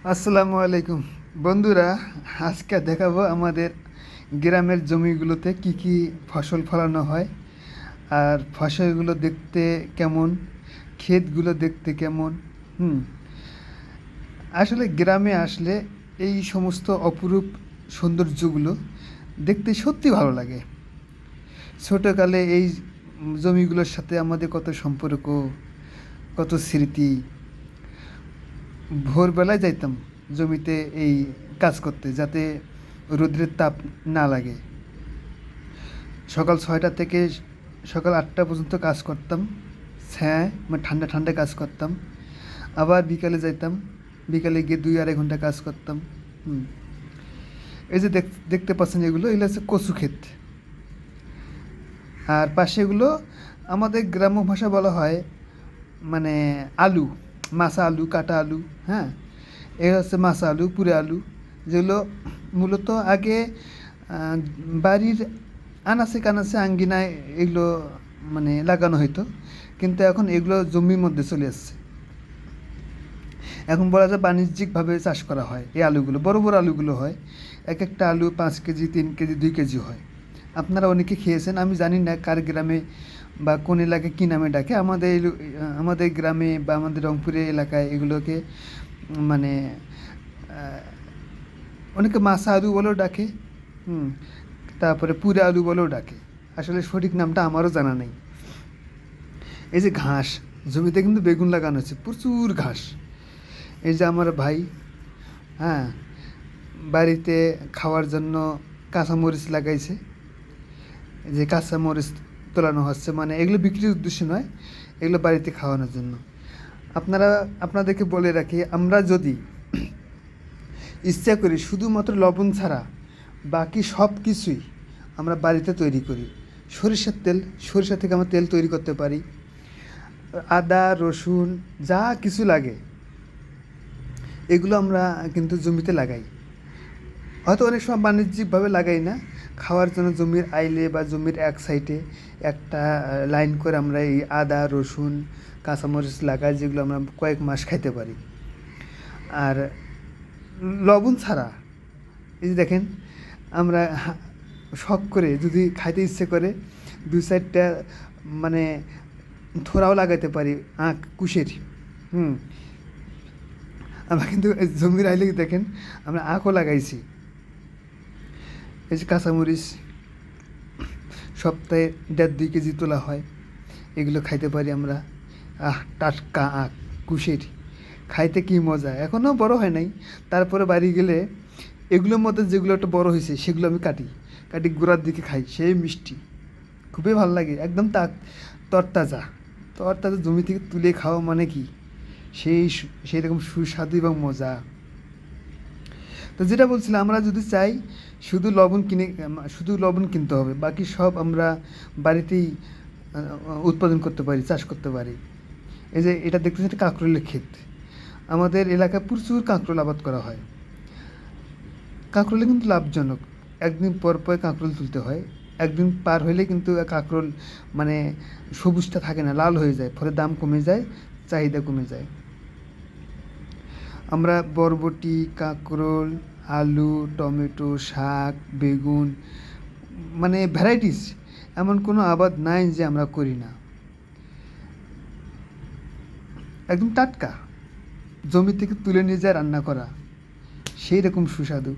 আসসালামু আলাইকুম বন্ধুরা। আজকে দেখাবো আমাদের গ্রামের জমিগুলোতে কি কি ফসল ফলানো হয়, আর ফসলগুলো দেখতে কেমন, ক্ষেতগুলো দেখতে কেমন। হুম আসলে গ্রামে আসলে এই সমস্ত অপরূপ সৌন্দর্যগুলো দেখতে সত্যি ভালো লাগে। ছোটোকালে এই জমিগুলোর সাথে আমাদের কত সম্পর্ক, কত স্মৃতি। ভোরবেলায় যাইতাম জমিতে এই কাজ করতে, যাতে রৌদ্রের তাপ না লাগে। সকাল 6টা থেকে সকাল 8টা পর্যন্ত কাজ করতাম। হ্যাঁ, মানে ঠান্ডা ঠান্ডা কাজ করতাম। আবার বিকালে যাইতাম, বিকালে গিয়ে 2-2.5 ঘন্টা কাজ করতাম। হুম এই যে দেখতে পাচ্ছেন, এগুলো হচ্ছে কচু ক্ষেত। আর পাশে এগুলো আমাদের গ্রাম্য ভাষা বলা হয় মানে আলু, মাসা আলু, কাটা আলু। হ্যাঁ, এ হচ্ছে মাসা আলু, পুরে আলু, যেগুলো মূলত আগে আহ, বাড়ির আনাচে কানাচে আঙ্গিনায় এগুলো মানে লাগানো হতো, কিন্তু এখন এগুলো জমির মধ্যে চলে আসছে। এখন বলা যায় বাণিজ্যিকভাবে চাষ করা হয়। এই আলুগুলো বড় বড় আলুগুলো হয়, এক একটা আলু 5 কেজি, 3 কেজি, 2 কেজি হয়। আপনারা অনেকে খেয়েছেন, আমি জানি না কার গ্রামে বা কোন এলাকায় কী নামে ডাকে। আমাদের গ্রামে বা আমাদের রংপুরের এলাকায় এগুলোকে মানে অনেকে মাসা আলু বলেও ডাকে। হুম তারপরে পুরা আলু বলেও ডাকে। আসলে সঠিক নামটা আমারও জানা নেই। এই যে ঘাস, জমিতে কিন্তু বেগুন লাগানো হচ্ছে, প্রচুর ঘাস। এই যে আমার ভাই, হ্যাঁ, বাড়িতে খাওয়ার জন্য কাঁচামরিচ লাগাইছে। এই যে কাঁচামরিচ তোলানো হচ্ছে, মানে এগুলো বিক্রির উদ্দেশ্য নয়, এগুলো বাড়িতে খাওয়ানোর জন্য। আপনাদেরকে বলে রাখি, আমরা যদি ইচ্ছা করি শুধুমাত্র লবণ ছাড়া বাকি সব কিছুই আমরা বাড়িতে তৈরি করি। সরিষার তেল, সরিষা থেকে আমরা তেল তৈরি করতে পারি। আদা রসুন যা কিছু লাগে এগুলো আমরা কিন্তু জমিতে লাগাই। হয়তো অনেক সময় বাণিজ্যিকভাবে লাগাই না, খাওয়ার জন্য জমির আইলে বা জমির এক সাইডে একটা লাইন করে আমরা এই আদা রসুন কাঁচামরিচ লাগাই, যেগুলো আমরা কয়েক মাস খাইতে পারি। আর লবণ ছাড়া এই যে দেখেন, আমরা শখ করে যদি খাইতে ইচ্ছে করে 2-4টা মানে থোড়াও লাগাইতে পারি, আখ কুশের। হুম আমরা কিন্তু এই জমির আইলে দেখেন আমরা আখও লাগাইছি। এই যে কাঁচামরিচ সপ্তাহে 1.5-2 কেজি তোলা হয়, এগুলো খাইতে পারি আমরা। টাটকা আখ কুশের, খাইতে কী মজা। এখনও বড় হয় নাই, তারপরে বাড়ি গেলে এগুলোর মধ্যে যেগুলো একটু বড় হয়েছে সেগুলো আমি কাটি কাটি গোড়ার দিকে খাই, সেই মিষ্টি, খুবই ভালো লাগে। একদম তরতাজা তরতাজা জমি থেকে তুলে খাওয়া মানে কি সেই রকম সুস্বাদু এবং মজা। তো যেটা বলছিলাম, আমরা যদি চাই শুধু লবণ কিনতে হবে, বাকি সব আমরা বাড়িতেই উৎপাদন করতে পারি, চাষ করতে পারি। এই যে এটা দেখতেছি, একটা কাঁকরোলের ক্ষেত। আমাদের এলাকায় প্রচুর কাঁকরোল আবাদ করা হয়। কাঁকরোলে কিন্তু লাভজনক। একদিন পর পর কাঁকরোল তুলতে হয়। একদিন পার হইলে কিন্তু কাঁকরোল মানে সবুজটা থাকে না, লাল হয়ে যায়, ফলে দাম কমে যায়, চাহিদা কমে যায়। আমরা বরবটি, কাঁকরোল, আলু, টমেটো, শাক, বেগুন, মানে ভ্যারাইটিস, এমন কোনো আবাদ নাই যে আমরা করি না। একদম টাটকা, জমি থেকে তুলে নিয়ে যায় রান্না করা, সেই রকম সুস্বাদু।